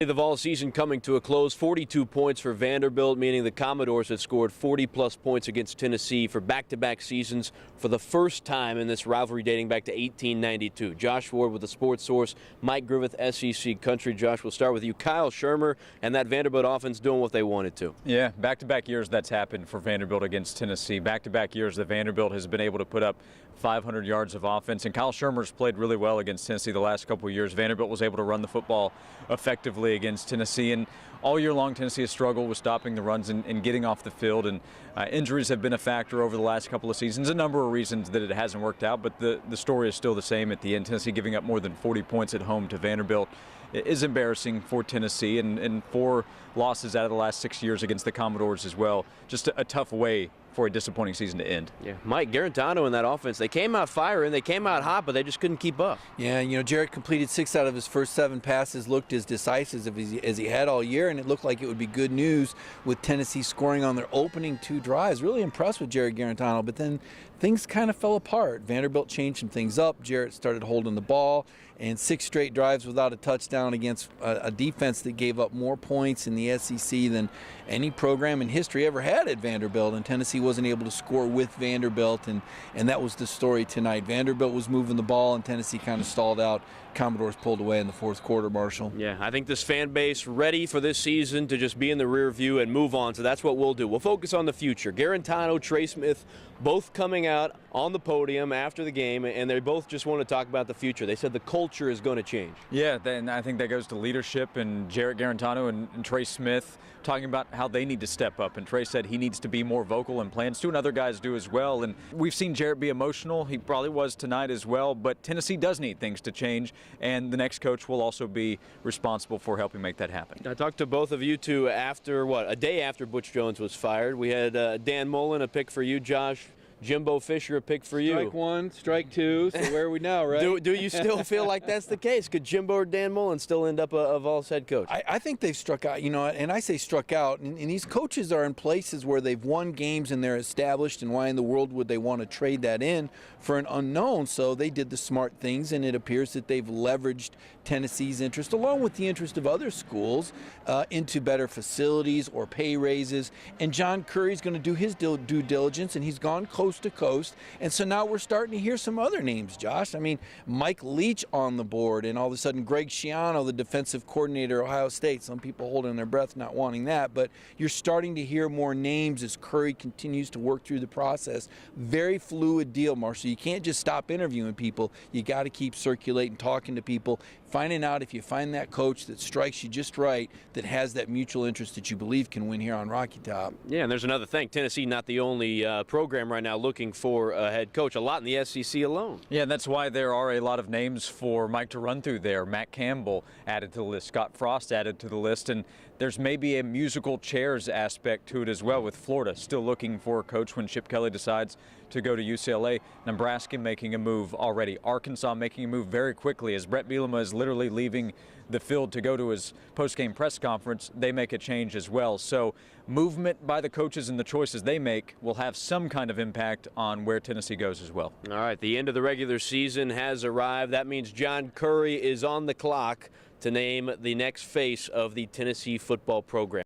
The Vol season coming to a close. 42 points for Vanderbilt, meaning the Commodores have scored 40-plus points against Tennessee for back-to-back seasons for the first time in this rivalry dating back to 1892. Josh Ward with the Sports Source, Mike Griffith, SEC Country. Josh, we'll start with you. Kyle Shermer and that Vanderbilt offense doing what they wanted to. Yeah, back-to-back years that's happened for Vanderbilt against Tennessee. Back-to-back years that Vanderbilt has been able to put up 500 yards of offense, and Kyle Shermer's played really well against Tennessee the last couple of years. Vanderbilt was able to run the football effectively against Tennessee, and all year long Tennessee has struggled with stopping the runs and getting off the field, and injuries have been a factor over the last couple of seasons. A number of reasons that it hasn't worked out, but the story is still the same at the end. Tennessee giving up more than 40 points at home to Vanderbilt is embarrassing for Tennessee, and 4 losses out of the last 6 years against the Commodores as well. Just a tough way for a disappointing season to end. Yeah, Mike Garantano in that offense, they came out firing, they came out hot, but they just couldn't keep up. Yeah, you know, Jarrett completed 6 out of his first 7 passes, looked as decisive as he had all year, and it looked like it would be good news with Tennessee scoring on their opening 2 drives. Really impressed with Jarrett Garantano, but then things kind of fell apart. Vanderbilt changed some things up. Jarrett started holding the ball, and 6 straight drives without a touchdown against a defense that gave up more points in the SEC than any program in history ever had at Vanderbilt, and Tennessee wasn't able to score with Vanderbilt, and that was the story tonight. Vanderbilt was moving the ball, and Tennessee kind of stalled out. Commodores pulled away in the 4th quarter, Marshall. Yeah, I think this fan base ready for this season to just be in the rear view and move on, so that's what we'll do. We'll focus on the future. Garantano, Trey Smith, both coming out on the podium after the game, and they both just want to talk about the future. They said the culture is going to change. Yeah, then I think that goes to leadership, and Jarrett Garantano and Trey Smith talking about how they need to step up, and Trey said he needs to be more vocal and plans to, and other guys do as well. And we've seen Jarrett be emotional. He probably was tonight as well, but Tennessee does need things to change, and the next coach will also be responsible for helping make that happen. I talked to both of you two after, a day after Butch Jones was fired. We had Dan Mullen, a pick for you, Josh. Jimbo Fisher, a pick for you. Strike 1, strike 2, so where are we now, right? Do you still feel like that's the case? Could Jimbo or Dan Mullen still end up a Vols head coach? I think they've struck out, you know, and I say struck out, and these coaches are in places where they've won games and they're established, and why in the world would they want to trade that in for an unknown? So they did the smart things, and it appears that they've leveraged Tennessee's interest, along with the interest of other schools, into better facilities or pay raises. And John Curry's going to do his due diligence, and he's gone coast to coast. And so now we're starting to hear some other names, Josh. I mean, Mike Leach on the board, and all of a sudden Greg Schiano, the defensive coordinator at Ohio State. Some people holding their breath not wanting that, but you're starting to hear more names as Curry continues to work through the process. Very fluid deal, Marshall. You can't just stop interviewing people. You got to keep circulating, talking to people, finding out if you find that coach that strikes you just right, that has that mutual interest that you believe can win here on Rocky Top. Yeah, and there's another thing. Tennessee not the only program right now looking for a head coach. A lot in the SEC alone. Yeah, and that's why there are a lot of names for Mike to run through there. Matt Campbell added to the list. Scott Frost added to the list. And there's maybe a musical chairs aspect to it as well, with Florida still looking for a coach when Chip Kelly decides to go to UCLA. Nebraska making a move already. Arkansas making a move very quickly as Brett Bielema is literally leaving the field to go to his post-game press conference. They make a change as well. So movement by the coaches and the choices they make will have some kind of impact on where Tennessee goes as well. All right, the end of the regular season has arrived. That means John Curry is on the clock to name the next face of the Tennessee football program.